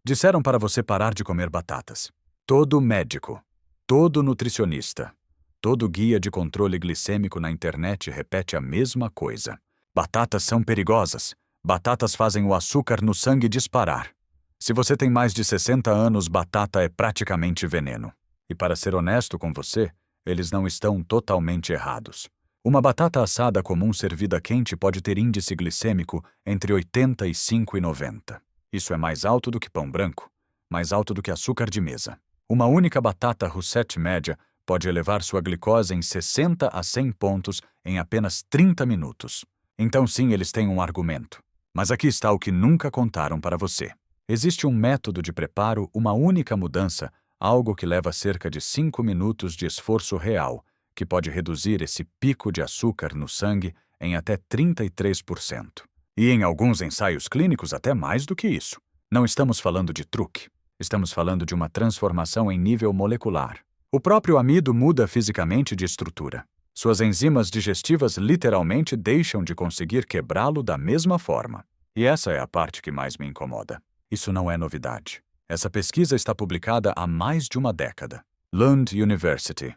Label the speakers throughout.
Speaker 1: Disseram para você parar de comer batatas. Todo médico, todo nutricionista, todo guia de controle glicêmico na internet repete a mesma coisa. Batatas são perigosas. Batatas fazem o açúcar no sangue disparar. Se você tem mais de 60 anos, batata é praticamente veneno. E para ser honesto com você, eles não estão totalmente errados. Uma batata assada comum servida quente pode ter índice glicêmico entre 85 e 90. Isso é mais alto do que pão branco, mais alto do que açúcar de mesa. Uma única batata Rousset média pode elevar sua glicose em 60 a 100 pontos em apenas 30 minutos. Então sim, eles têm um argumento. Mas aqui está o que nunca contaram para você. Existe um método de preparo, uma única mudança, algo que leva cerca de 5 minutos de esforço real, que pode reduzir esse pico de açúcar no sangue em até 33%. E em alguns ensaios clínicos até mais do que isso. Não estamos falando de truque. Estamos falando de uma transformação em nível molecular. O próprio amido muda fisicamente de estrutura. Suas enzimas digestivas literalmente deixam de conseguir quebrá-lo da mesma forma. E essa é a parte que mais me incomoda. Isso não é novidade. Essa pesquisa está publicada há mais de uma década. Lund University,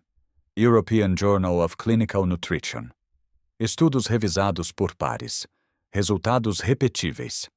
Speaker 1: European Journal of Clinical Nutrition. Estudos revisados por pares. Resultados repetíveis.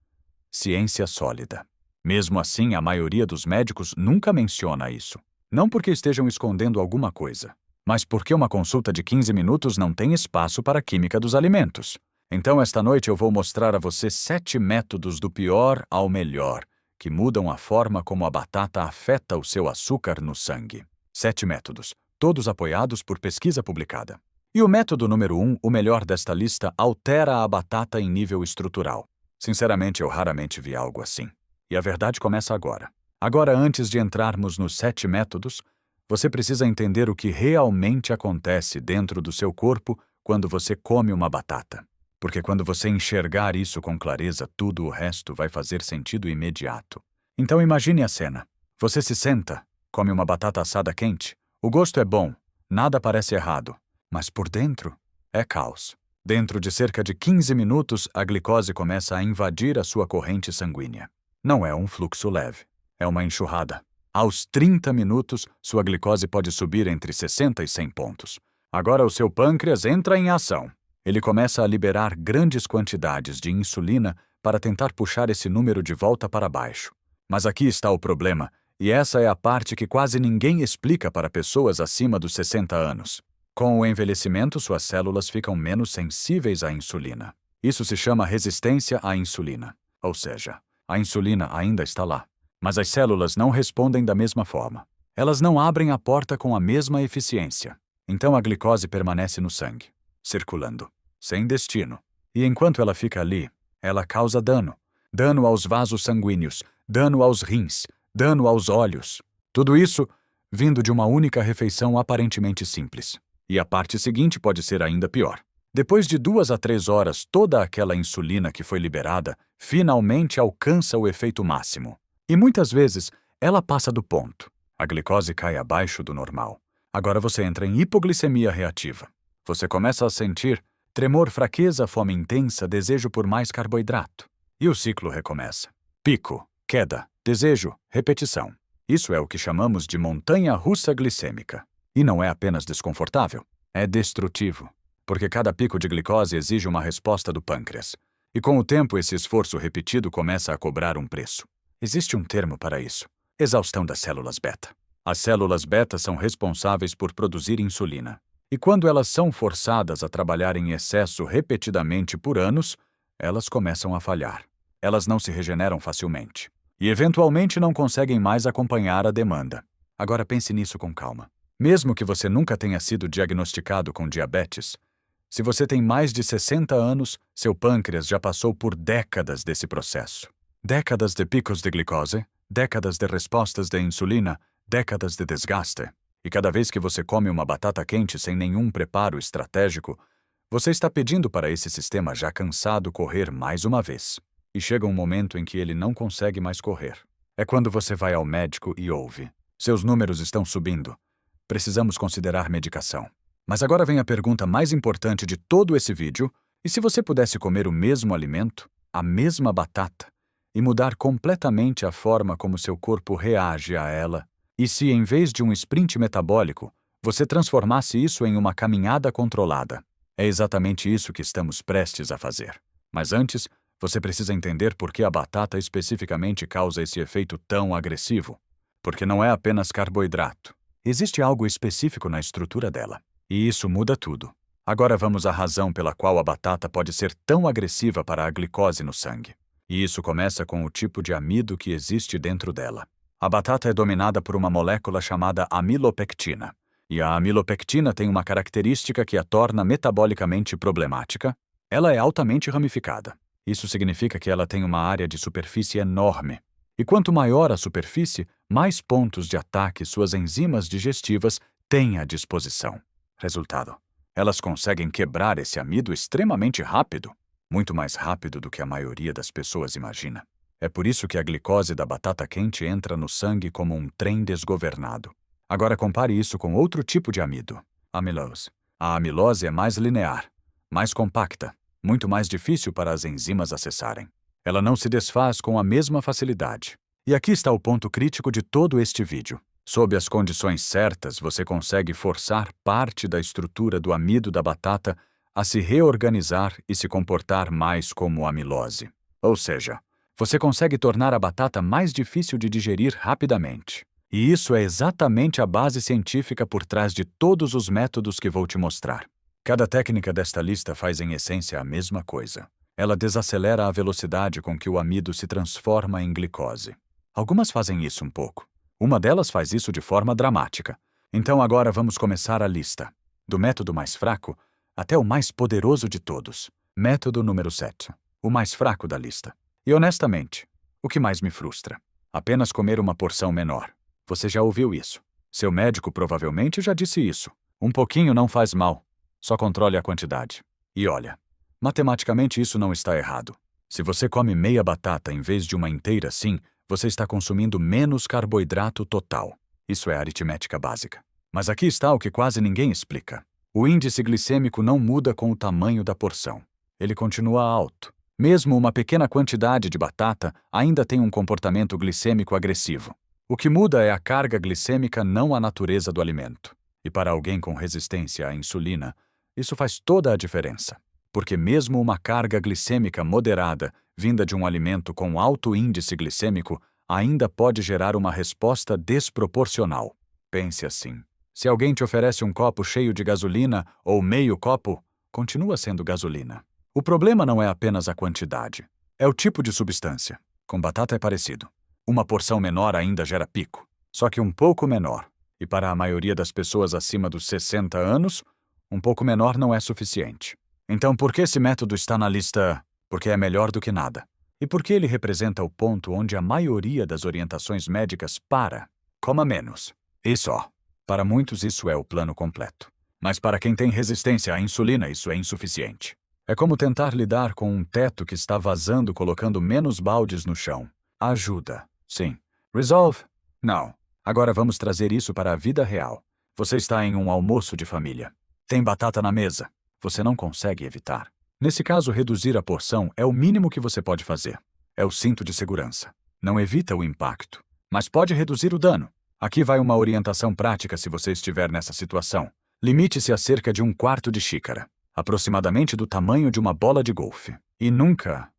Speaker 1: Ciência sólida. Mesmo assim, a maioria dos médicos nunca menciona isso. Não porque estejam escondendo alguma coisa, mas porque uma consulta de 15 minutos não tem espaço para a química dos alimentos. Então, esta noite eu vou mostrar a você 7 métodos do pior ao melhor, que mudam a forma como a batata afeta o seu açúcar no sangue. 7 métodos, todos apoiados por pesquisa publicada. E o método número 1, o melhor desta lista, altera a batata em nível estrutural. Sinceramente, eu raramente vi algo assim. E a verdade começa agora. Agora, antes de entrarmos nos 7 métodos, você precisa entender o que realmente acontece dentro do seu corpo quando você come uma batata. Porque quando você enxergar isso com clareza, tudo o resto vai fazer sentido imediato. Então imagine a cena. Você se senta, come uma batata assada quente. O gosto é bom, nada parece errado. Mas por dentro, é caos. Dentro de cerca de 15 minutos, a glicose começa a invadir a sua corrente sanguínea. Não é um fluxo leve, é uma enxurrada. Aos 30 minutos, sua glicose pode subir entre 60 e 100 pontos. Agora o seu pâncreas entra em ação. Ele começa a liberar grandes quantidades de insulina para tentar puxar esse número de volta para baixo. Mas aqui está o problema, e essa é a parte que quase ninguém explica para pessoas acima dos 60 anos. Com o envelhecimento, suas células ficam menos sensíveis à insulina. Isso se chama resistência à insulina. Ou seja, a insulina ainda está lá, mas as células não respondem da mesma forma. Elas não abrem a porta com a mesma eficiência. Então a glicose permanece no sangue, circulando, sem destino. E enquanto ela fica ali, ela causa dano. Dano aos vasos sanguíneos, dano aos rins, dano aos olhos. Tudo isso vindo de uma única refeição aparentemente simples. E a parte seguinte pode ser ainda pior. Depois de 2 a 3 horas, toda aquela insulina que foi liberada finalmente alcança o efeito máximo. E muitas vezes, ela passa do ponto. A glicose cai abaixo do normal. Agora você entra em hipoglicemia reativa. Você começa a sentir tremor, fraqueza, fome intensa, desejo por mais carboidrato. E o ciclo recomeça. Pico, queda, desejo, repetição. Isso é o que chamamos de montanha-russa glicêmica. E não é apenas desconfortável, é destrutivo. Porque cada pico de glicose exige uma resposta do pâncreas. E com o tempo, esse esforço repetido começa a cobrar um preço. Existe um termo para isso: exaustão das células beta. As células beta são responsáveis por produzir insulina. E quando elas são forçadas a trabalhar em excesso repetidamente por anos, elas começam a falhar. Elas não se regeneram facilmente. E eventualmente não conseguem mais acompanhar a demanda. Agora pense nisso com calma. Mesmo que você nunca tenha sido diagnosticado com diabetes, se você tem mais de 60 anos, seu pâncreas já passou por décadas desse processo. Décadas de picos de glicose, décadas de respostas de insulina, décadas de desgaste. E cada vez que você come uma batata quente sem nenhum preparo estratégico, você está pedindo para esse sistema já cansado correr mais uma vez. E chega um momento em que ele não consegue mais correr. É quando você vai ao médico e ouve: seus números estão subindo. Precisamos considerar medicação. Mas agora vem a pergunta mais importante de todo esse vídeo: e se você pudesse comer o mesmo alimento, a mesma batata, e mudar completamente a forma como seu corpo reage a ela. E se, em vez de um sprint metabólico, você transformasse isso em uma caminhada controlada? É exatamente isso que estamos prestes a fazer. Mas antes, você precisa entender por que a batata especificamente causa esse efeito tão agressivo. Porque não é apenas carboidrato. Existe algo específico na estrutura dela. E isso muda tudo. Agora vamos à razão pela qual a batata pode ser tão agressiva para a glicose no sangue. E isso começa com o tipo de amido que existe dentro dela. A batata é dominada por uma molécula chamada amilopectina. E a amilopectina tem uma característica que a torna metabolicamente problemática. Ela é altamente ramificada. Isso significa que ela tem uma área de superfície enorme. E quanto maior a superfície, mais pontos de ataque suas enzimas digestivas têm à disposição. Resultado: elas conseguem quebrar esse amido extremamente rápido, muito mais rápido do que a maioria das pessoas imagina. É por isso que a glicose da batata quente entra no sangue como um trem desgovernado. Agora compare isso com outro tipo de amido, amilose. A amilose é mais linear, mais compacta, muito mais difícil para as enzimas acessarem. Ela não se desfaz com a mesma facilidade. E aqui está o ponto crítico de todo este vídeo. Sob as condições certas, você consegue forçar parte da estrutura do amido da batata a se reorganizar e se comportar mais como amilose. Ou seja, você consegue tornar a batata mais difícil de digerir rapidamente. E isso é exatamente a base científica por trás de todos os métodos que vou te mostrar. Cada técnica desta lista faz em essência a mesma coisa. Ela desacelera a velocidade com que o amido se transforma em glicose. Algumas fazem isso um pouco. Uma delas faz isso de forma dramática. Então agora vamos começar a lista. Do método mais fraco até o mais poderoso de todos. Método número 7. O mais fraco da lista. E honestamente, o que mais me frustra? Apenas comer uma porção menor. Você já ouviu isso. Seu médico provavelmente já disse isso. Um pouquinho não faz mal. Só controle a quantidade. E olha, matematicamente isso não está errado. Se você come meia batata em vez de uma inteira assim, você está consumindo menos carboidrato total. Isso é aritmética básica. Mas aqui está o que quase ninguém explica. O índice glicêmico não muda com o tamanho da porção. Ele continua alto. Mesmo uma pequena quantidade de batata ainda tem um comportamento glicêmico agressivo. O que muda é a carga glicêmica, não a natureza do alimento. E para alguém com resistência à insulina, isso faz toda a diferença. Porque mesmo uma carga glicêmica moderada, vinda de um alimento com alto índice glicêmico, ainda pode gerar uma resposta desproporcional. Pense assim: se alguém te oferece um copo cheio de gasolina ou meio copo, continua sendo gasolina. O problema não é apenas a quantidade, é o tipo de substância. Com batata é parecido. Uma porção menor ainda gera pico, só que um pouco menor. E para a maioria das pessoas acima dos 60 anos, um pouco menor não é suficiente. Então, por que esse método está na lista? Porque é melhor do que nada. E porque ele representa o ponto onde a maioria das orientações médicas para. Coma menos. E só. Para muitos isso é o plano completo. Mas para quem tem resistência à insulina, isso é insuficiente. É como tentar lidar com um teto que está vazando colocando menos baldes no chão. Ajuda. Sim. Resolve? Não. Agora vamos trazer isso para a vida real. Você está em um almoço de família. Tem batata na mesa. Você não consegue evitar. Nesse caso, reduzir a porção é o mínimo que você pode fazer. É o cinto de segurança. Não evita o impacto, mas pode reduzir o dano. Aqui vai uma orientação prática se você estiver nessa situação. Limite-se a cerca de 1/4 de xícara, aproximadamente do tamanho de uma bola de golfe. E nunca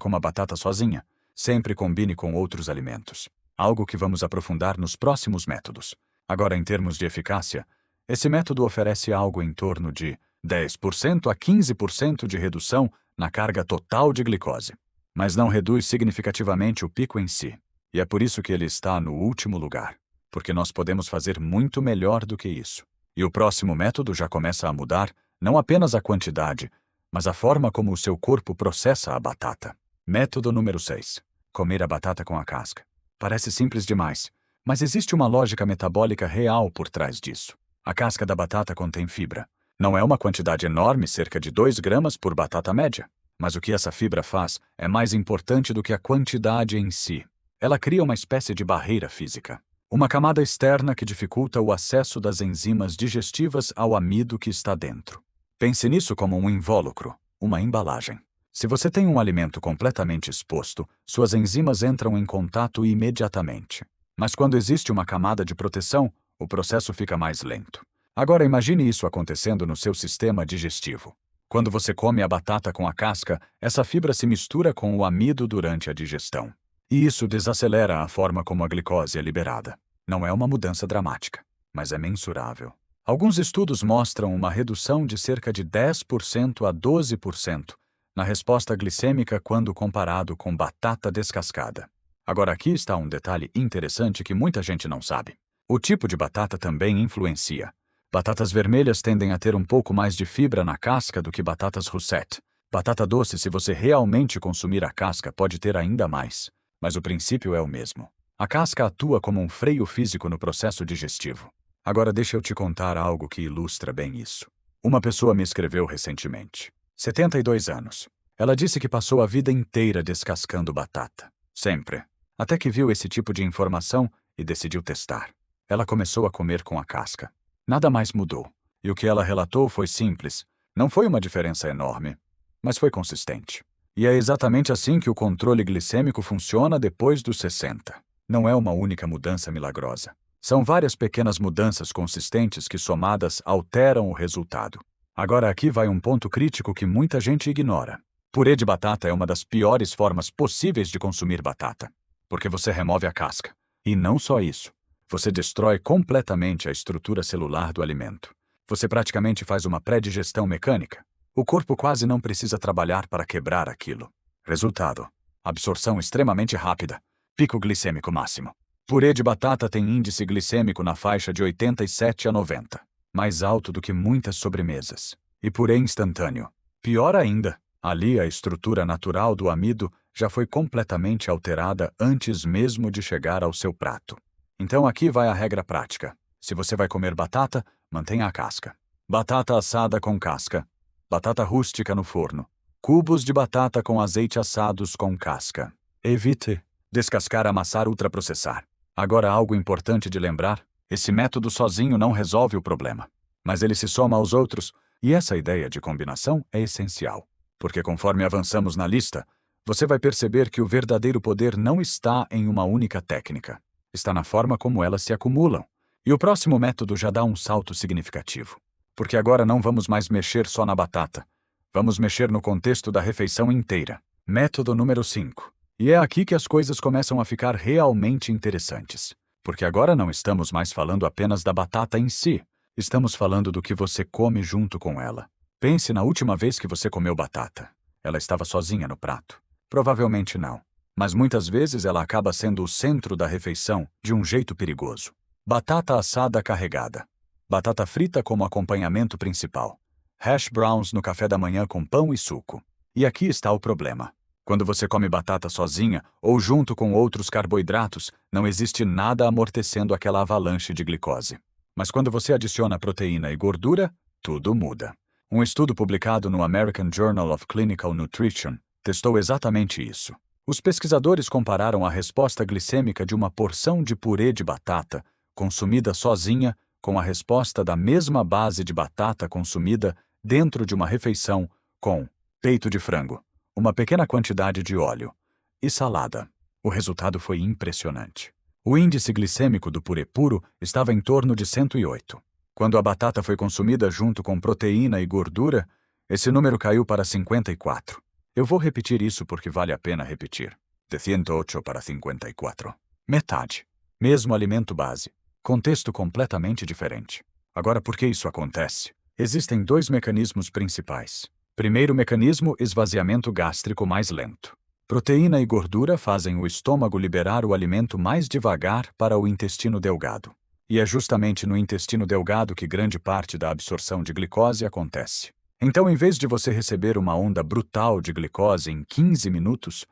Speaker 1: coma batata sozinha. Sempre combine com outros alimentos. Algo que vamos aprofundar nos próximos métodos. Agora, em termos de eficácia, esse método oferece algo em torno de 10% a 15% de redução na carga total de glicose, mas não reduz significativamente o pico em si. E é por isso que ele está no último lugar, porque nós podemos fazer muito melhor do que isso. E o próximo método já começa a mudar não apenas a quantidade, mas a forma como o seu corpo processa a batata. Método número 6. Comer a batata com a casca. Parece simples demais, mas existe uma lógica metabólica real por trás disso. A casca da batata contém fibra. Não é uma quantidade enorme, cerca de 2 gramas por batata média. Mas o que essa fibra faz é mais importante do que a quantidade em si. Ela cria uma espécie de barreira física. Uma camada externa que dificulta o acesso das enzimas digestivas ao amido que está dentro. Pense nisso como um invólucro, uma embalagem. Se você tem um alimento completamente exposto, suas enzimas entram em contato imediatamente. Mas quando existe uma camada de proteção, o processo fica mais lento. Agora imagine isso acontecendo no seu sistema digestivo. Quando você come a batata com a casca, essa fibra se mistura com o amido durante a digestão. E isso desacelera a forma como a glicose é liberada. Não é uma mudança dramática, mas é mensurável. Alguns estudos mostram uma redução de cerca de 10% a 12% na resposta glicêmica quando comparado com batata descascada. Agora aqui está um detalhe interessante que muita gente não sabe. O tipo de batata também influencia. Batatas vermelhas tendem a ter um pouco mais de fibra na casca do que batatas Rousset. Batata doce, se você realmente consumir a casca, pode ter ainda mais. Mas o princípio é o mesmo. A casca atua como um freio físico no processo digestivo. Agora deixa eu te contar algo que ilustra bem isso. Uma pessoa me escreveu recentemente. 72 anos. Ela disse que passou a vida inteira descascando batata. Sempre. Até que viu esse tipo de informação e decidiu testar. Ela começou a comer com a casca. Nada mais mudou. E o que ela relatou foi simples. Não foi uma diferença enorme, mas foi consistente. E é exatamente assim que o controle glicêmico funciona depois dos 60. Não é uma única mudança milagrosa. São várias pequenas mudanças consistentes que, somadas, alteram o resultado. Agora aqui vai um ponto crítico que muita gente ignora. Purê de batata é uma das piores formas possíveis de consumir batata, porque você remove a casca. E não só isso. Você destrói completamente a estrutura celular do alimento. Você praticamente faz uma pré-digestão mecânica. O corpo quase não precisa trabalhar para quebrar aquilo. Resultado: absorção extremamente rápida. Pico glicêmico máximo. Purê de batata tem índice glicêmico na faixa de 87 a 90. Mais alto do que muitas sobremesas. E purê instantâneo. Pior ainda, ali a estrutura natural do amido já foi completamente alterada antes mesmo de chegar ao seu prato. Então aqui vai a regra prática. Se você vai comer batata, mantenha a casca. Batata assada com casca. Batata rústica no forno. Cubos de batata com azeite assados com casca. Evite descascar, amassar, ultraprocessar. Agora algo importante de lembrar: esse método sozinho não resolve o problema, mas ele se soma aos outros, e essa ideia de combinação é essencial. Porque conforme avançamos na lista, você vai perceber que o verdadeiro poder não está em uma única técnica. Está na forma como elas se acumulam. E o próximo método já dá um salto significativo. Porque agora não vamos mais mexer só na batata. Vamos mexer no contexto da refeição inteira. Método número 5. E é aqui que as coisas começam a ficar realmente interessantes. Porque agora não estamos mais falando apenas da batata em si. Estamos falando do que você come junto com ela. Pense na última vez que você comeu batata. Ela estava sozinha no prato? Provavelmente não. Mas muitas vezes ela acaba sendo o centro da refeição de um jeito perigoso. Batata assada carregada. Batata frita como acompanhamento principal. Hash browns no café da manhã com pão e suco. E aqui está o problema. Quando você come batata sozinha ou junto com outros carboidratos, não existe nada amortecendo aquela avalanche de glicose. Mas quando você adiciona proteína e gordura, tudo muda. Um estudo publicado no American Journal of Clinical Nutrition testou exatamente isso. Os pesquisadores compararam a resposta glicêmica de uma porção de purê de batata consumida sozinha com a resposta da mesma base de batata consumida dentro de uma refeição com peito de frango, uma pequena quantidade de óleo e salada. O resultado foi impressionante. O índice glicêmico do purê puro estava em torno de 108. Quando a batata foi consumida junto com proteína e gordura, esse número caiu para 54. Eu vou repetir isso porque vale a pena repetir. De 108 para 54. Metade. Mesmo alimento base. Contexto completamente diferente. Agora, por que isso acontece? Existem dois mecanismos principais. Primeiro mecanismo: esvaziamento gástrico mais lento. Proteína e gordura fazem o estômago liberar o alimento mais devagar para o intestino delgado. E é justamente no intestino delgado que grande parte da absorção de glicose acontece. Então, em vez de você receber uma onda brutal de glicose em 15 minutos,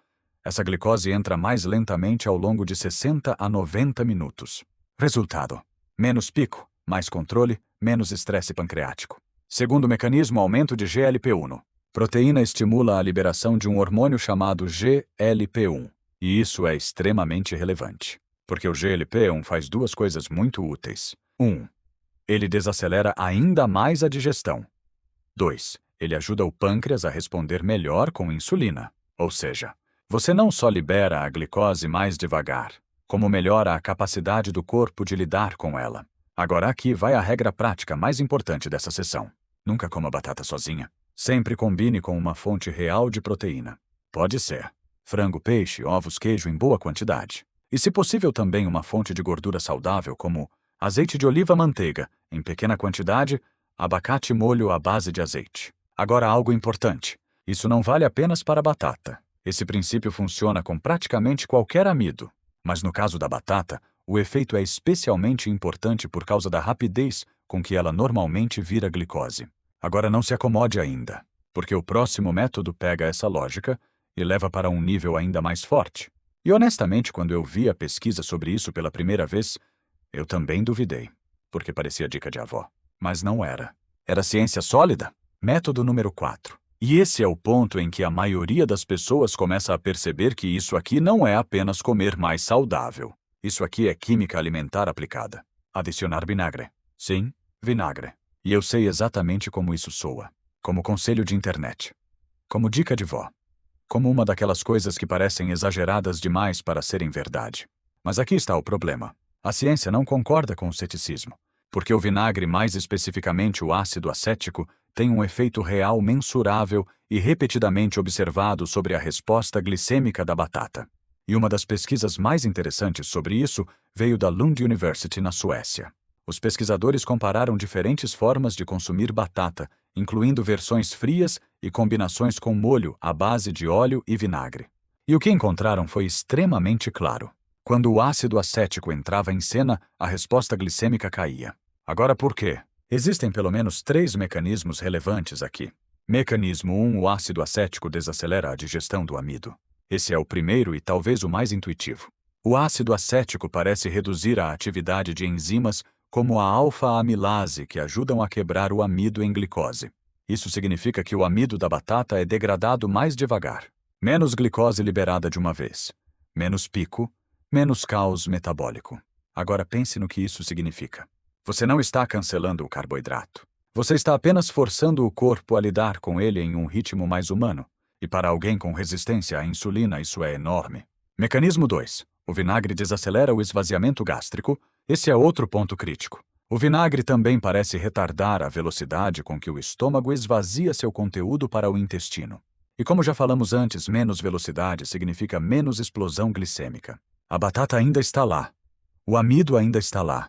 Speaker 1: essa glicose entra mais lentamente ao longo de 60 a 90 minutos. Resultado: menos pico, mais controle, menos estresse pancreático. Segundo mecanismo: aumento de GLP-1. Proteína estimula a liberação de um hormônio chamado GLP-1. E isso é extremamente relevante, porque o GLP-1 faz duas coisas muito úteis. 1. Ele desacelera ainda mais a digestão. 2. Ele ajuda o pâncreas a responder melhor com insulina. Ou seja, você não só libera a glicose mais devagar, como melhora a capacidade do corpo de lidar com ela. Agora aqui vai a regra prática mais importante dessa sessão. Nunca coma batata sozinha. Sempre combine com uma fonte real de proteína. Pode ser frango, peixe, ovos, queijo em boa quantidade. E se possível também uma fonte de gordura saudável como azeite de oliva, manteiga, em pequena quantidade, abacate e molho à base de azeite. Agora algo importante. Isso não vale apenas para a batata. Esse princípio funciona com praticamente qualquer amido. Mas no caso da batata, o efeito é especialmente importante por causa da rapidez com que ela normalmente vira glicose. Agora não se acomode ainda, porque o próximo método pega essa lógica e leva para um nível ainda mais forte. E honestamente, quando eu vi a pesquisa sobre isso pela primeira vez, eu também duvidei, porque parecia dica de avó. Mas não era. Era ciência sólida. Método número 4. E esse é o ponto em que a maioria das pessoas começa a perceber que isso aqui não é apenas comer mais saudável. Isso aqui é química alimentar aplicada. Adicionar vinagre. Sim, vinagre. E eu sei exatamente como isso soa. Como conselho de internet. Como dica de vó. Como uma daquelas coisas que parecem exageradas demais para serem verdade. Mas aqui está o problema. A ciência não concorda com o ceticismo. Porque o vinagre, mais especificamente o ácido acético, tem um efeito real mensurável e repetidamente observado sobre a resposta glicêmica da batata. E uma das pesquisas mais interessantes sobre isso veio da Lund University, na Suécia. Os pesquisadores compararam diferentes formas de consumir batata, incluindo versões frias e combinações com molho à base de óleo e vinagre. E o que encontraram foi extremamente claro. Quando o ácido acético entrava em cena, a resposta glicêmica caía. Agora por quê? Existem pelo menos 3 mecanismos relevantes aqui. Mecanismo 1. O ácido acético desacelera a digestão do amido. Esse é o primeiro e talvez o mais intuitivo. O ácido acético parece reduzir a atividade de enzimas como a alfa-amilase, que ajudam a quebrar o amido em glicose. Isso significa que o amido da batata é degradado mais devagar. Menos glicose liberada de uma vez. Menos pico, menos caos metabólico. Agora pense no que isso significa. Você não está cancelando o carboidrato. Você está apenas forçando o corpo a lidar com ele em um ritmo mais humano. E para alguém com resistência à insulina, isso é enorme. Mecanismo 2. O vinagre desacelera o esvaziamento gástrico. Esse é outro ponto crítico. O vinagre também parece retardar a velocidade com que o estômago esvazia seu conteúdo para o intestino. E como já falamos antes, menos velocidade significa menos explosão glicêmica. A batata ainda está lá. O amido ainda está lá.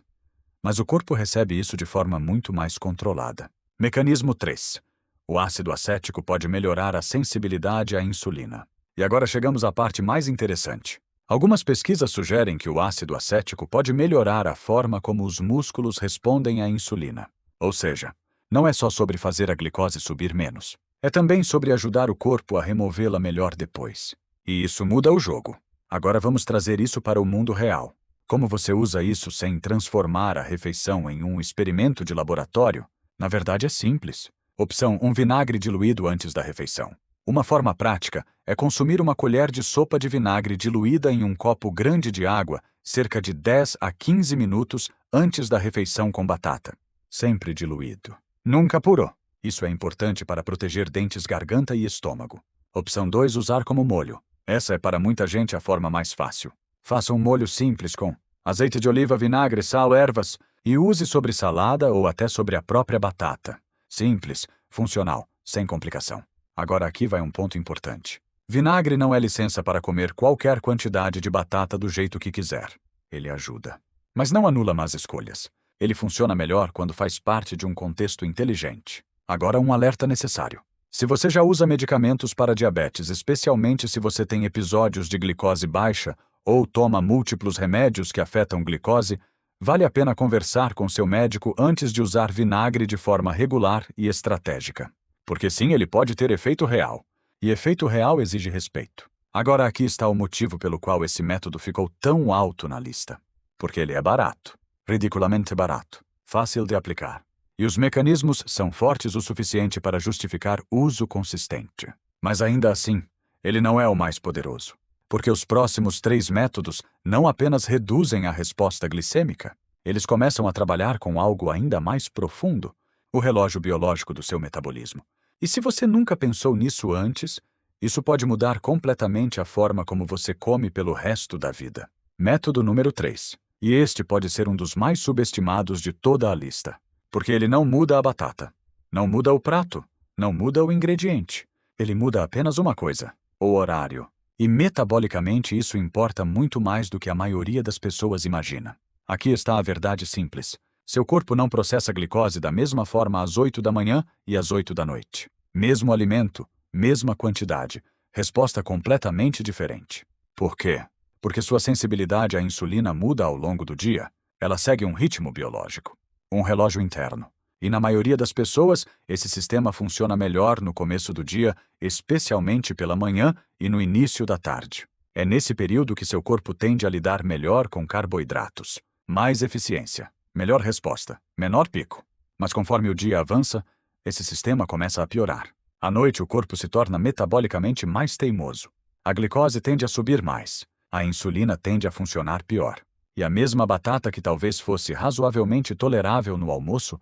Speaker 1: Mas o corpo recebe isso de forma muito mais controlada. Mecanismo 3. O ácido acético pode melhorar a sensibilidade à insulina. E agora chegamos à parte mais interessante. Algumas pesquisas sugerem que o ácido acético pode melhorar a forma como os músculos respondem à insulina. Ou seja, não é só sobre fazer a glicose subir menos. É também sobre ajudar o corpo a removê-la melhor depois. E isso muda o jogo. Agora vamos trazer isso para o mundo real. Como você usa isso sem transformar a refeição em um experimento de laboratório? Na verdade é simples. Opção 1. Vinagre diluído antes da refeição. Uma forma prática é consumir uma colher de sopa de vinagre diluída em um copo grande de água cerca de 10 a 15 minutos antes da refeição com batata. Sempre diluído. Nunca purô. Isso é importante para proteger dentes, garganta e estômago. Opção 2. Usar como molho. Essa é para muita gente a forma mais fácil. Faça um molho simples com azeite de oliva, vinagre, sal, ervas e use sobre salada ou até sobre a própria batata. Simples, funcional, sem complicação. Agora aqui vai um ponto importante. Vinagre não é licença para comer qualquer quantidade de batata do jeito que quiser. Ele ajuda. Mas não anula más escolhas. Ele funciona melhor quando faz parte de um contexto inteligente. Agora um alerta necessário. Se você já usa medicamentos para diabetes, especialmente se você tem episódios de glicose baixa ou toma múltiplos remédios que afetam glicose, vale a pena conversar com seu médico antes de usar vinagre de forma regular e estratégica. Porque sim, ele pode ter efeito real. E efeito real exige respeito. Agora aqui está o motivo pelo qual esse método ficou tão alto na lista. Porque ele é barato. Ridiculamente barato. Fácil de aplicar. E os mecanismos são fortes o suficiente para justificar uso consistente. Mas ainda assim, ele não é o mais poderoso. Porque os próximos 3 métodos não apenas reduzem a resposta glicêmica, eles começam a trabalhar com algo ainda mais profundo, o relógio biológico do seu metabolismo. E se você nunca pensou nisso antes, isso pode mudar completamente a forma como você come pelo resto da vida. Método número 3. E este pode ser um dos mais subestimados de toda a lista. Porque ele não muda a batata, não muda o prato, não muda o ingrediente. Ele muda apenas uma coisa: o horário. E metabolicamente isso importa muito mais do que a maioria das pessoas imagina. Aqui está a verdade simples. Seu corpo não processa glicose da mesma forma às 8 da manhã e às 8 da noite. Mesmo alimento, mesma quantidade, resposta completamente diferente. Por quê? Porque sua sensibilidade à insulina muda ao longo do dia. Ela segue um ritmo biológico, um relógio interno. E na maioria das pessoas, esse sistema funciona melhor no começo do dia, especialmente pela manhã e no início da tarde. É nesse período que seu corpo tende a lidar melhor com carboidratos. Mais eficiência, melhor resposta, menor pico. Mas conforme o dia avança, esse sistema começa a piorar. À noite, o corpo se torna metabolicamente mais teimoso. A glicose tende a subir mais. A insulina tende a funcionar pior. E a mesma batata que talvez fosse razoavelmente tolerável no almoço,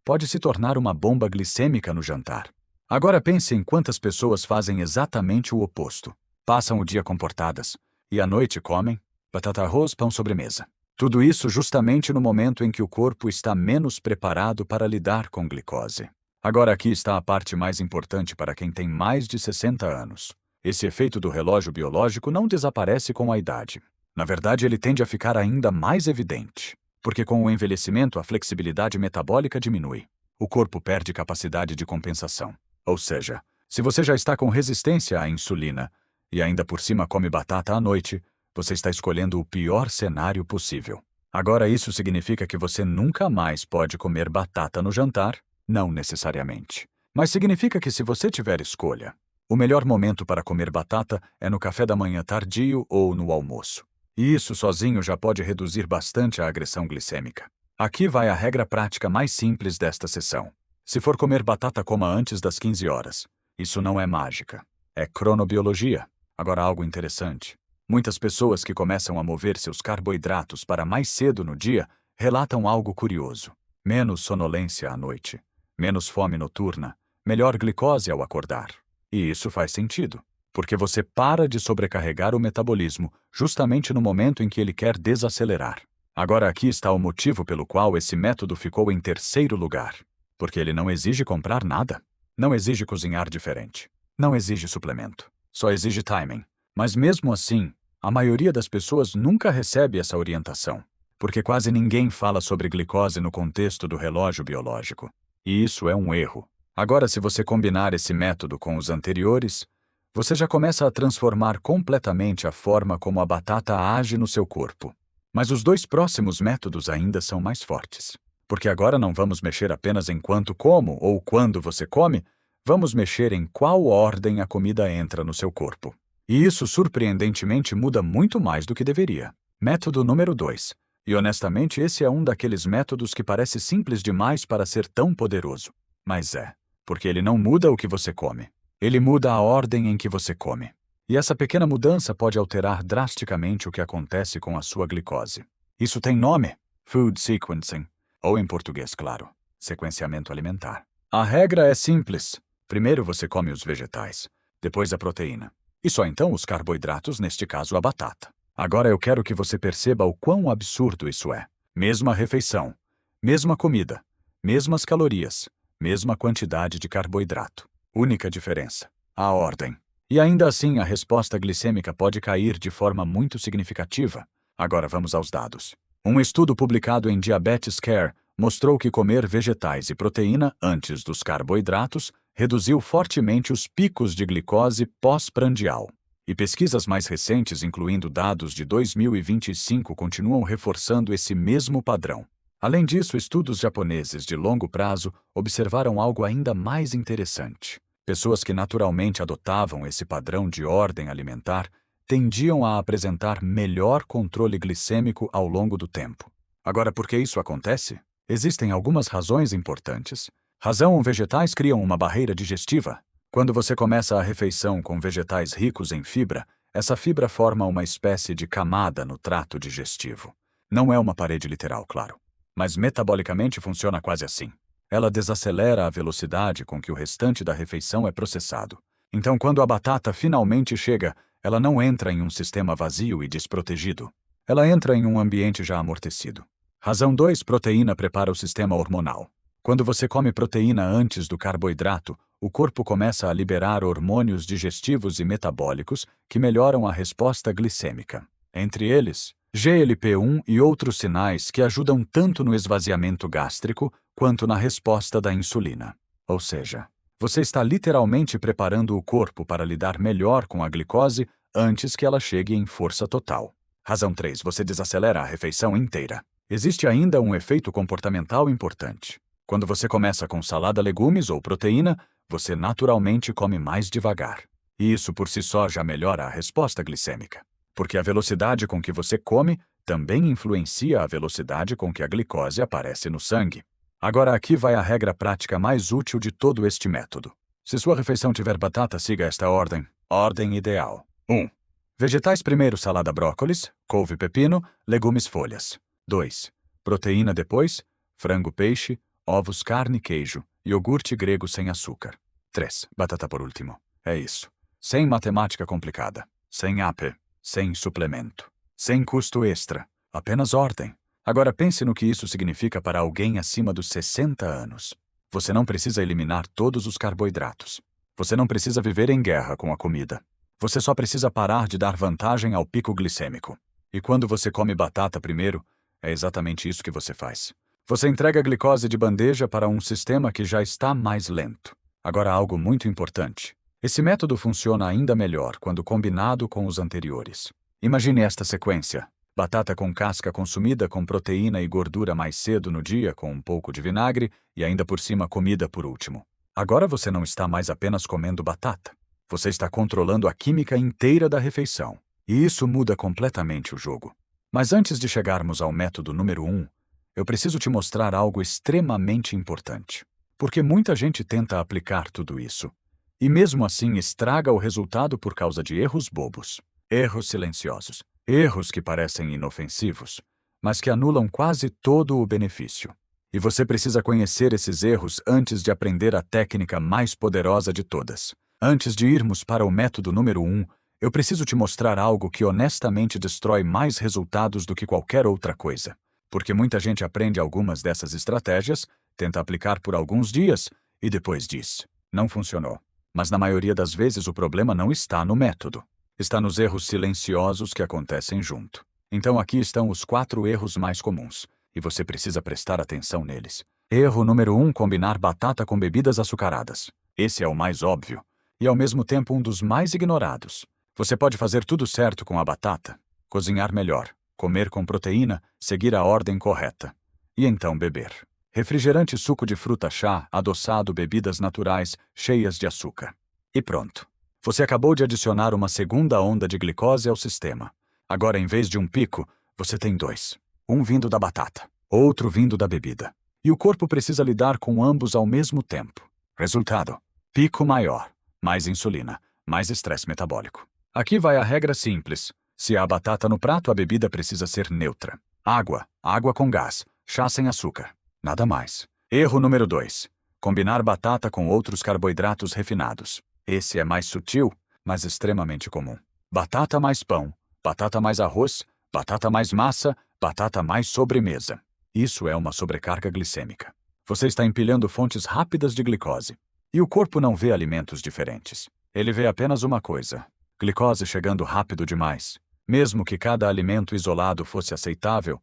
Speaker 1: pode se tornar uma bomba glicêmica no jantar. Agora pense em quantas pessoas fazem exatamente o oposto. Passam o dia comportadas e à noite comem batata, arroz, pão, sobremesa. Tudo isso justamente no momento em que o corpo está menos preparado para lidar com glicose. Agora aqui está a parte mais importante para quem tem mais de 60 anos. Esse efeito do relógio biológico não desaparece com a idade. Na verdade, ele tende a ficar ainda mais evidente. Porque com o envelhecimento a flexibilidade metabólica diminui. O corpo perde capacidade de compensação. Ou seja, se você já está com resistência à insulina e ainda por cima come batata à noite, você está escolhendo o pior cenário possível. Agora isso significa que você nunca mais pode comer batata no jantar? Não necessariamente. Mas significa que se você tiver escolha, o melhor momento para comer batata é no café da manhã tardio ou no almoço. E isso sozinho já pode reduzir bastante a agressão glicêmica. Aqui vai a regra prática mais simples desta sessão. Se for comer batata, coma antes das 15 horas. Isso não é mágica. É cronobiologia. Agora algo interessante. Muitas pessoas que começam a mover seus carboidratos para mais cedo no dia relatam algo curioso. Menos sonolência à noite. Menos fome noturna. Melhor glicose ao acordar. E isso faz sentido. Porque você para de sobrecarregar o metabolismo justamente no momento em que ele quer desacelerar. Agora aqui está o motivo pelo qual esse método ficou em terceiro lugar. Porque ele não exige comprar nada. Não exige cozinhar diferente. Não exige suplemento. Só exige timing. Mas mesmo assim, a maioria das pessoas nunca recebe essa orientação. Porque quase ninguém fala sobre glicose no contexto do relógio biológico. E isso é um erro. Agora, se você combinar esse método com os anteriores, você já começa a transformar completamente a forma como a batata age no seu corpo. Mas os dois próximos métodos ainda são mais fortes. Porque agora não vamos mexer apenas em quanto como ou quando você come, vamos mexer em qual ordem a comida entra no seu corpo. E isso surpreendentemente muda muito mais do que deveria. Método número 2. E honestamente esse é um daqueles métodos que parece simples demais para ser tão poderoso. Mas é, porque ele não muda o que você come. Ele muda a ordem em que você come. E essa pequena mudança pode alterar drasticamente o que acontece com a sua glicose. Isso tem nome: food sequencing, ou em português, claro, sequenciamento alimentar. A regra é simples. Primeiro você come os vegetais, depois a proteína. E só então os carboidratos, neste caso a batata. Agora eu quero que você perceba o quão absurdo isso é. Mesma refeição, mesma comida, mesmas calorias, mesma quantidade de carboidrato. Única diferença: a ordem. E ainda assim a resposta glicêmica pode cair de forma muito significativa. Agora vamos aos dados. Um estudo publicado em Diabetes Care mostrou que comer vegetais e proteína antes dos carboidratos reduziu fortemente os picos de glicose pós-prandial. E pesquisas mais recentes, incluindo dados de 2025, continuam reforçando esse mesmo padrão. Além disso, estudos japoneses de longo prazo observaram algo ainda mais interessante. Pessoas que naturalmente adotavam esse padrão de ordem alimentar tendiam a apresentar melhor controle glicêmico ao longo do tempo. Agora, por que isso acontece? Existem algumas razões importantes. Razão 1: vegetais criam uma barreira digestiva. Quando você começa a refeição com vegetais ricos em fibra, essa fibra forma uma espécie de camada no trato digestivo. Não é uma parede literal, claro, mas metabolicamente funciona quase assim. Ela desacelera a velocidade com que o restante da refeição é processado. Então, quando a batata finalmente chega, ela não entra em um sistema vazio e desprotegido. Ela entra em um ambiente já amortecido. Razão 2. Proteína prepara o sistema hormonal. Quando você come proteína antes do carboidrato, o corpo começa a liberar hormônios digestivos e metabólicos que melhoram a resposta glicêmica. Entre eles, GLP-1 e outros sinais que ajudam tanto no esvaziamento gástrico quanto na resposta da insulina. Ou seja, você está literalmente preparando o corpo para lidar melhor com a glicose antes que ela chegue em força total. Razão 3. Você desacelera a refeição inteira. Existe ainda um efeito comportamental importante. Quando você começa com salada, legumes ou proteína, você naturalmente come mais devagar. E isso por si só já melhora a resposta glicêmica. Porque a velocidade com que você come também influencia a velocidade com que a glicose aparece no sangue. Agora aqui vai a regra prática mais útil de todo este método. Se sua refeição tiver batata, siga esta ordem. Ordem ideal. 1. Vegetais primeiro, salada, brócolis, couve, pepino, legumes, folhas. 2. Proteína depois, frango, peixe, ovos, carne, queijo, iogurte grego sem açúcar. 3. Batata por último. É isso. Sem matemática complicada. Sem AP. Sem suplemento. Sem custo extra. Apenas ordem. Agora pense no que isso significa para alguém acima dos 60 anos. Você não precisa eliminar todos os carboidratos. Você não precisa viver em guerra com a comida. Você só precisa parar de dar vantagem ao pico glicêmico. E quando você come batata primeiro, é exatamente isso que você faz. Você entrega a glicose de bandeja para um sistema que já está mais lento. Agora, algo muito importante. Esse método funciona ainda melhor quando combinado com os anteriores. Imagine esta sequência. Batata com casca consumida com proteína e gordura mais cedo no dia com um pouco de vinagre e ainda por cima comida por último. Agora você não está mais apenas comendo batata. Você está controlando a química inteira da refeição. E isso muda completamente o jogo. Mas antes de chegarmos ao método número 1, eu preciso te mostrar algo extremamente importante. Porque muita gente tenta aplicar tudo isso. E mesmo assim estraga o resultado por causa de erros bobos. Erros silenciosos. Erros que parecem inofensivos, mas que anulam quase todo o benefício. E você precisa conhecer esses erros antes de aprender a técnica mais poderosa de todas. Antes de irmos para o método número 1, eu preciso te mostrar algo que honestamente destrói mais resultados do que qualquer outra coisa. Porque muita gente aprende algumas dessas estratégias, tenta aplicar por alguns dias e depois diz: não funcionou. Mas na maioria das vezes o problema não está no método. Está nos erros silenciosos que acontecem junto. Então aqui estão os 4 erros mais comuns, e você precisa prestar atenção neles. Erro número 1: combinar batata com bebidas açucaradas. Esse é o mais óbvio, e ao mesmo tempo um dos mais ignorados. Você pode fazer tudo certo com a batata, cozinhar melhor, comer com proteína, seguir a ordem correta. E então beber. Refrigerante, suco de fruta, chá, adoçado, bebidas naturais, cheias de açúcar. E pronto. Você acabou de adicionar uma segunda onda de glicose ao sistema. Agora, em vez de um pico, você tem 2. Um vindo da batata, outro vindo da bebida. E o corpo precisa lidar com ambos ao mesmo tempo. Resultado: pico maior, mais insulina, mais estresse metabólico. Aqui vai a regra simples. Se há batata no prato, a bebida precisa ser neutra. Água, água com gás, chá sem açúcar. Nada mais. Erro número 2. Combinar batata com outros carboidratos refinados. Esse é mais sutil, mas extremamente comum. Batata mais pão, batata mais arroz, batata mais massa, batata mais sobremesa. Isso é uma sobrecarga glicêmica. Você está empilhando fontes rápidas de glicose. E o corpo não vê alimentos diferentes. Ele vê apenas uma coisa: glicose chegando rápido demais. Mesmo que cada alimento isolado fosse aceitável,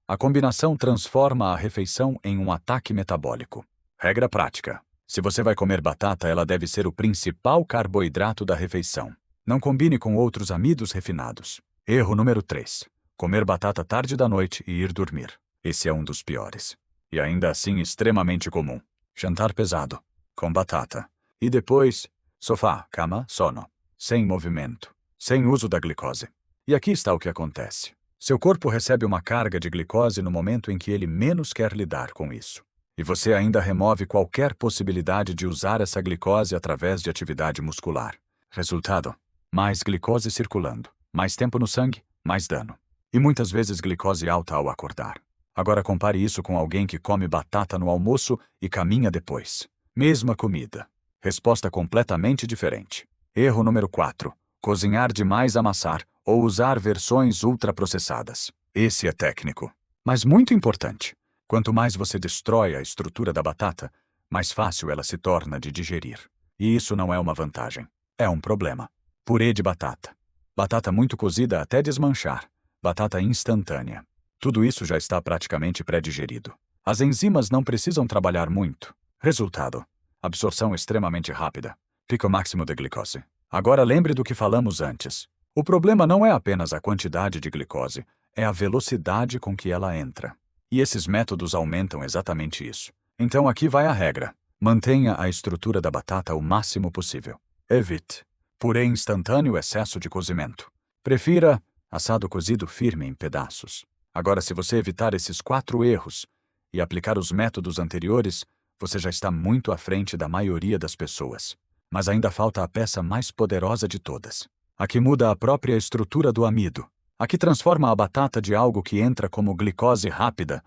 Speaker 1: a combinação transforma a refeição em um ataque metabólico. Regra prática: se você vai comer batata, ela deve ser o principal carboidrato da refeição. Não combine com outros amidos refinados. Erro número 3. Comer batata tarde da noite e ir dormir. Esse é um dos piores. E ainda assim extremamente comum. Jantar pesado, com batata. E depois, sofá, cama, sono. Sem movimento. Sem uso da glicose. E aqui está o que acontece. Seu corpo recebe uma carga de glicose no momento em que ele menos quer lidar com isso. E você ainda remove qualquer possibilidade de usar essa glicose através de atividade muscular. Resultado: mais glicose circulando, mais tempo no sangue, mais dano. E muitas vezes glicose alta ao acordar. Agora compare isso com alguém que come batata no almoço e caminha depois. Mesma comida. Resposta completamente diferente. Erro número 4. Cozinhar demais amassar ou usar versões ultraprocessadas. Esse é técnico, mas muito importante. Quanto mais você destrói a estrutura da batata, mais fácil ela se torna de digerir. E isso não é uma vantagem, é um problema. Purê de batata. Batata muito cozida até desmanchar. Batata instantânea. Tudo isso já está praticamente pré-digerido. As enzimas não precisam trabalhar muito. Resultado: absorção extremamente rápida. Pico máximo de glicose. Agora lembre do que falamos antes. O problema não é apenas a quantidade de glicose, é a velocidade com que ela entra. E esses métodos aumentam exatamente isso. Então aqui vai a regra. Mantenha a estrutura da batata o máximo possível. Evite purê instantâneo, excesso de cozimento. Prefira assado cozido firme em pedaços. Agora, se você evitar esses 4 erros e aplicar os métodos anteriores, você já está muito à frente da maioria das pessoas. Mas ainda falta a peça mais poderosa de todas. A que muda a própria estrutura do amido. A que transforma a batata de algo que entra como glicose rápida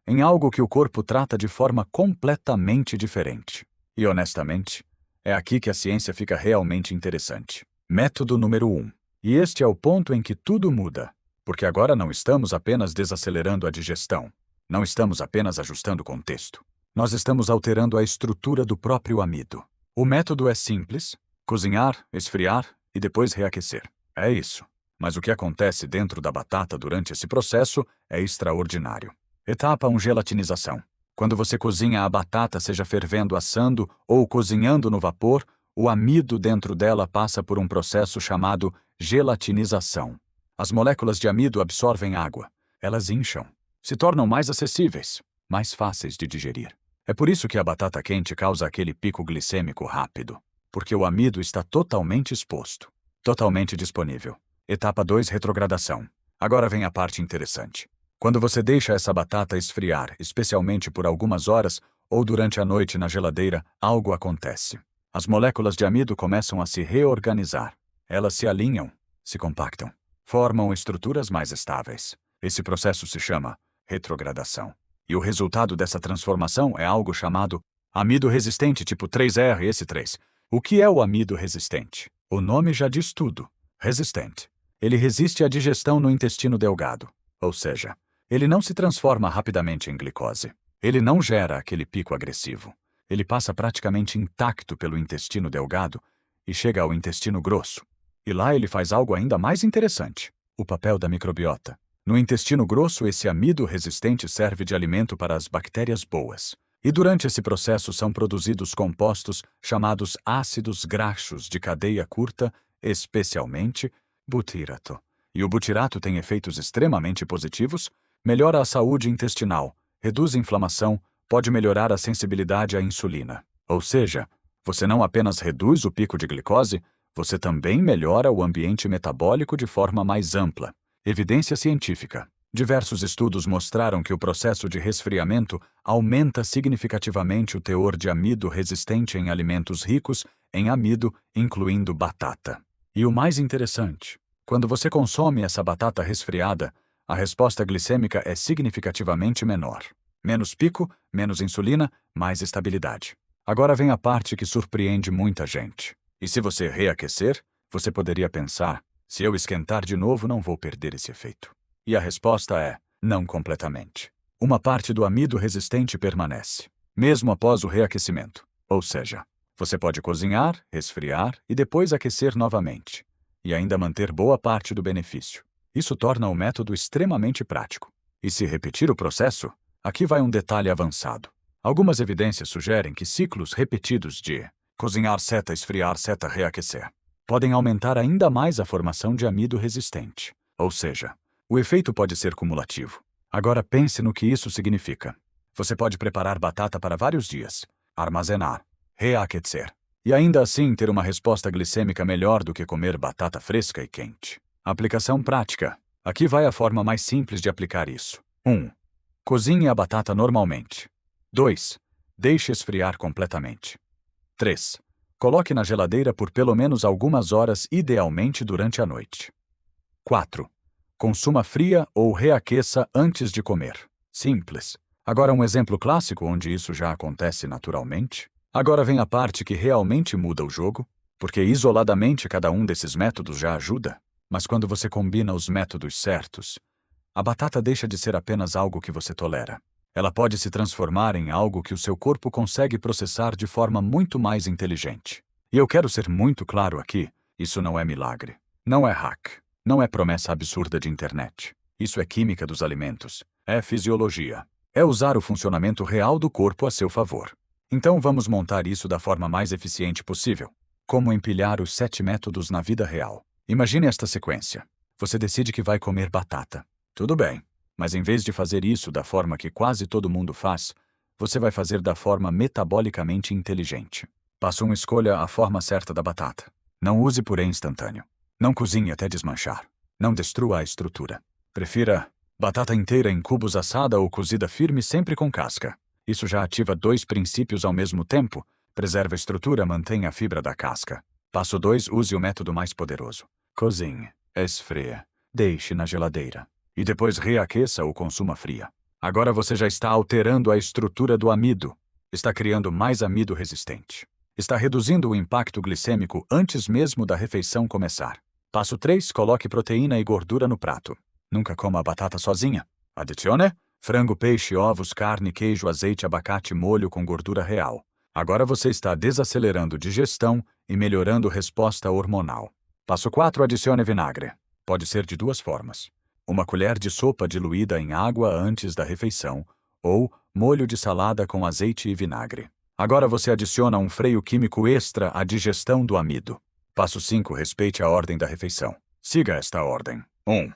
Speaker 1: em algo que o corpo trata de forma completamente diferente. E, honestamente, é aqui que a ciência fica realmente interessante. Método número 1. E este é o ponto em que tudo muda. Porque agora não estamos apenas desacelerando a digestão. Não estamos apenas ajustando o contexto. Nós estamos alterando a estrutura do próprio amido. O método é simples: cozinhar, esfriar e depois reaquecer. É isso. Mas o que acontece dentro da batata durante esse processo é extraordinário. Etapa 1: gelatinização. Quando você cozinha a batata, seja fervendo, assando ou cozinhando no vapor, o amido dentro dela passa por um processo chamado gelatinização. As moléculas de amido absorvem água. Elas incham. Se tornam mais acessíveis, mais fáceis de digerir. É por isso que a batata quente causa aquele pico glicêmico rápido. Porque o amido está totalmente exposto. Totalmente disponível. Etapa 2: retrogradação. Agora vem a parte interessante. Quando você deixa essa batata esfriar, especialmente por algumas horas ou durante a noite na geladeira, algo acontece. As moléculas de amido começam a se reorganizar. Elas se alinham, se compactam, formam estruturas mais estáveis. Esse processo se chama retrogradação. E o resultado dessa transformação é algo chamado amido resistente tipo 3R-esse3. O que é o amido resistente? O nome já diz tudo. Resistente. Ele resiste à digestão no intestino delgado. Ou seja, ele não se transforma rapidamente em glicose. Ele não gera aquele pico agressivo. Ele passa praticamente intacto pelo intestino delgado e chega ao intestino grosso. E lá ele faz algo ainda mais interessante: o papel da microbiota. No intestino grosso, esse amido resistente serve de alimento para as bactérias boas. E durante esse processo são produzidos compostos chamados ácidos graxos de cadeia curta, especialmente butírato. E o butirato tem efeitos extremamente positivos: melhora a saúde intestinal, reduz a inflamação, pode melhorar a sensibilidade à insulina. Ou seja, você não apenas reduz o pico de glicose, você também melhora o ambiente metabólico de forma mais ampla. Evidência científica. Diversos estudos mostraram que o processo de resfriamento aumenta significativamente o teor de amido resistente em alimentos ricos em amido, incluindo batata. E o mais interessante: quando você consome essa batata resfriada, a resposta glicêmica é significativamente menor. Menos pico, menos insulina, mais estabilidade. Agora vem a parte que surpreende muita gente. E se você reaquecer, você poderia pensar: se eu esquentar de novo, não vou perder esse efeito. E a resposta é: não completamente. Uma parte do amido resistente permanece, mesmo após o reaquecimento. Ou seja, você pode cozinhar, resfriar e depois aquecer novamente, e ainda manter boa parte do benefício. Isso torna o método extremamente prático. E se repetir o processo, aqui vai um detalhe avançado. Algumas evidências sugerem que ciclos repetidos de cozinhar seta esfriar seta reaquecer podem aumentar ainda mais a formação de amido resistente. Ou seja, o efeito pode ser cumulativo. Agora pense no que isso significa. Você pode preparar batata para vários dias, armazenar, reaquecer, e ainda assim ter uma resposta glicêmica melhor do que comer batata fresca e quente. Aplicação prática. Aqui vai a forma mais simples de aplicar isso. 1. Cozinhe a batata normalmente. 2. Deixe esfriar completamente. 3. Coloque na geladeira por pelo menos algumas horas, idealmente durante a noite. 4. Consuma fria ou reaqueça antes de comer. Simples. Agora um exemplo clássico onde isso já acontece naturalmente. Agora vem a parte que realmente muda o jogo, porque isoladamente cada um desses métodos já ajuda, mas quando você combina os métodos certos, a batata deixa de ser apenas algo que você tolera. Ela pode se transformar em algo que o seu corpo consegue processar de forma muito mais inteligente. E eu quero ser muito claro aqui, isso não é milagre. Não é hack. Não é promessa absurda de internet. Isso é química dos alimentos. É fisiologia. É usar o funcionamento real do corpo a seu favor. Então vamos montar isso da forma mais eficiente possível. Como empilhar os 7 métodos na vida real. Imagine esta sequência. Você decide que vai comer batata. Tudo bem, mas em vez de fazer isso da forma que quase todo mundo faz, você vai fazer da forma metabolicamente inteligente. Passo 1. Escolha a forma certa da batata. Não use purê instantâneo. Não cozinhe até desmanchar. Não destrua a estrutura. Prefira batata inteira em cubos assada ou cozida firme sempre com casca. Isso já ativa 2 princípios ao mesmo tempo. Preserva a estrutura, mantenha a fibra da casca. Passo 2. Use o método mais poderoso. Cozinhe, esfrie, deixe na geladeira. E depois reaqueça ou consuma fria. Agora você já está alterando a estrutura do amido. Está criando mais amido resistente. Está reduzindo o impacto glicêmico antes mesmo da refeição começar. Passo 3. Coloque proteína e gordura no prato. Nunca coma a batata sozinha. Adicione frango, peixe, ovos, carne, queijo, azeite, abacate, molho com gordura real. Agora você está desacelerando digestão e melhorando resposta hormonal. Passo 4. Adicione vinagre. Pode ser de 2 formas. 1 colher de sopa diluída em água antes da refeição, ou molho de salada com azeite e vinagre. Agora você adiciona um freio químico extra à digestão do amido. Passo 5. Respeite a ordem da refeição. Siga esta ordem. 1.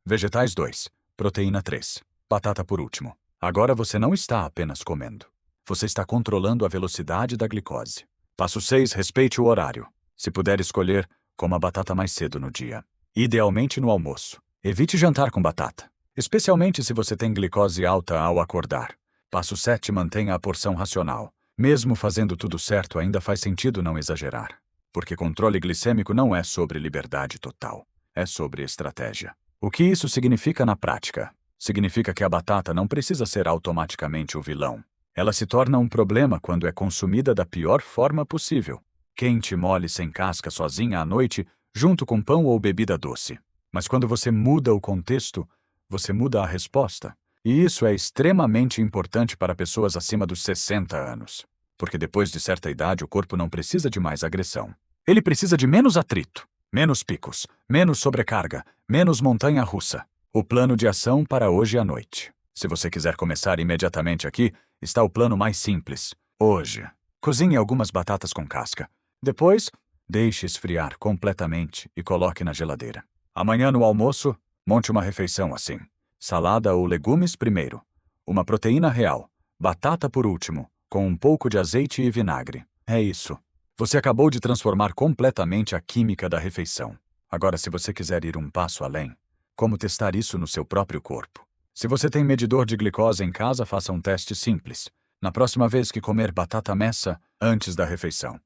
Speaker 1: Vegetais 2. Proteína 3. Batata por último. Agora você não está apenas comendo. Você está controlando a velocidade da glicose. Passo 6. Respeite o horário. Se puder escolher, coma a batata mais cedo no dia. Idealmente no almoço. Evite jantar com batata, especialmente se você tem glicose alta ao acordar. Passo 7. Mantenha a porção racional. Mesmo fazendo tudo certo, ainda faz sentido não exagerar. Porque controle glicêmico não é sobre liberdade total. É sobre estratégia. O que isso significa na prática? Significa que a batata não precisa ser automaticamente o vilão. Ela se torna um problema quando é consumida da pior forma possível. Quente, mole, sem casca, sozinha à noite, junto com pão ou bebida doce. Mas quando você muda o contexto, você muda a resposta. E isso é extremamente importante para pessoas acima dos 60 anos. Porque depois de certa idade o corpo não precisa de mais agressão. Ele precisa de menos atrito, menos picos, menos sobrecarga, menos montanha-russa. O plano de ação para hoje à noite. Se você quiser começar imediatamente aqui, está o plano mais simples. Hoje, cozinhe algumas batatas com casca. Depois, deixe esfriar completamente e coloque na geladeira. Amanhã no almoço, monte uma refeição assim. Salada ou legumes primeiro. Uma proteína real. Batata por último, com um pouco de azeite e vinagre. É isso. Você acabou de transformar completamente a química da refeição. Agora, se você quiser ir um passo além, como testar isso no seu próprio corpo? Se você tem medidor de glicose em casa, faça um teste simples. Na próxima vez que comer batata meça, antes da refeição.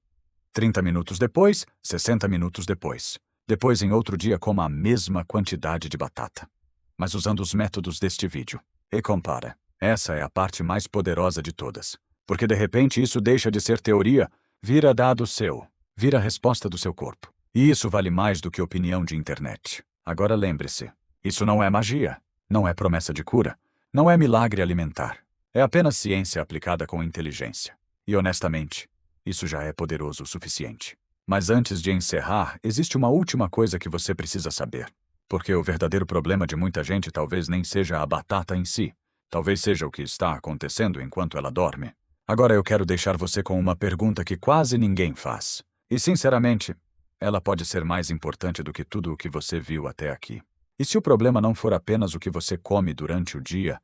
Speaker 1: 30 minutos depois, 60 minutos depois. Depois, em outro dia, coma a mesma quantidade de batata. Mas usando os métodos deste vídeo. E compara. Essa é a parte mais poderosa de todas. Porque de repente isso deixa de ser teoria, vira dado seu, vira resposta do seu corpo. E isso vale mais do que opinião de internet. Agora lembre-se, isso não é magia, não é promessa de cura, não é milagre alimentar. É apenas ciência aplicada com inteligência. E honestamente, isso já é poderoso o suficiente. Mas antes de encerrar, existe uma última coisa que você precisa saber. Porque o verdadeiro problema de muita gente talvez nem seja a batata em si. Talvez seja o que está acontecendo enquanto ela dorme. Agora eu quero deixar você com uma pergunta que quase ninguém faz. E sinceramente, ela pode ser mais importante do que tudo o que você viu até aqui. E se o problema não for apenas o que você come durante o dia,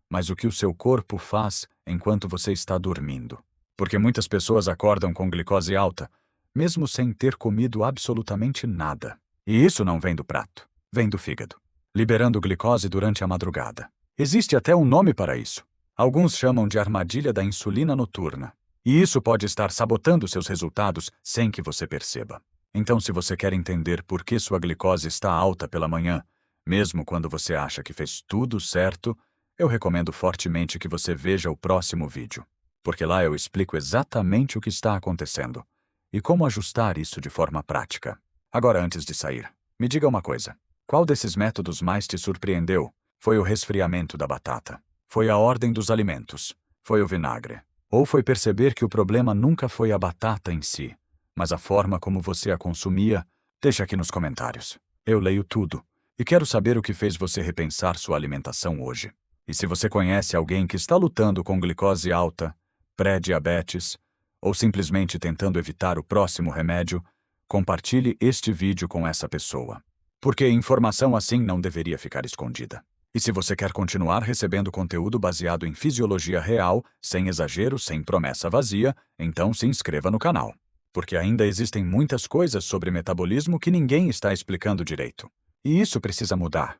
Speaker 1: mas o que o seu corpo faz enquanto você está dormindo? Porque muitas pessoas acordam com glicose alta, mesmo sem ter comido absolutamente nada. E isso não vem do prato, vem do fígado, liberando glicose durante a madrugada. Existe até um nome para isso. Alguns chamam de armadilha da insulina noturna. E isso pode estar sabotando seus resultados sem que você perceba. Então, se você quer entender por que sua glicose está alta pela manhã, mesmo quando você acha que fez tudo certo, Eu recomendo fortemente que você veja o próximo vídeo, porque lá eu explico exatamente o que está acontecendo e como ajustar isso de forma prática. Agora, antes de sair, me diga uma coisa. Qual desses métodos mais te surpreendeu? Foi o resfriamento da batata? Foi a ordem dos alimentos? Foi o vinagre? Ou foi perceber que o problema nunca foi a batata em si, mas a forma como você a consumia? Deixa aqui nos comentários. Eu leio tudo e quero saber o que fez você repensar sua alimentação hoje. E se você conhece alguém que está lutando com glicose alta, pré-diabetes, ou simplesmente tentando evitar o próximo remédio, compartilhe este vídeo com essa pessoa. Porque informação assim não deveria ficar escondida. E se você quer continuar recebendo conteúdo baseado em fisiologia real, sem exagero, sem promessa vazia, então se inscreva no canal. Porque ainda existem muitas coisas sobre metabolismo que ninguém está explicando direito. E isso precisa mudar.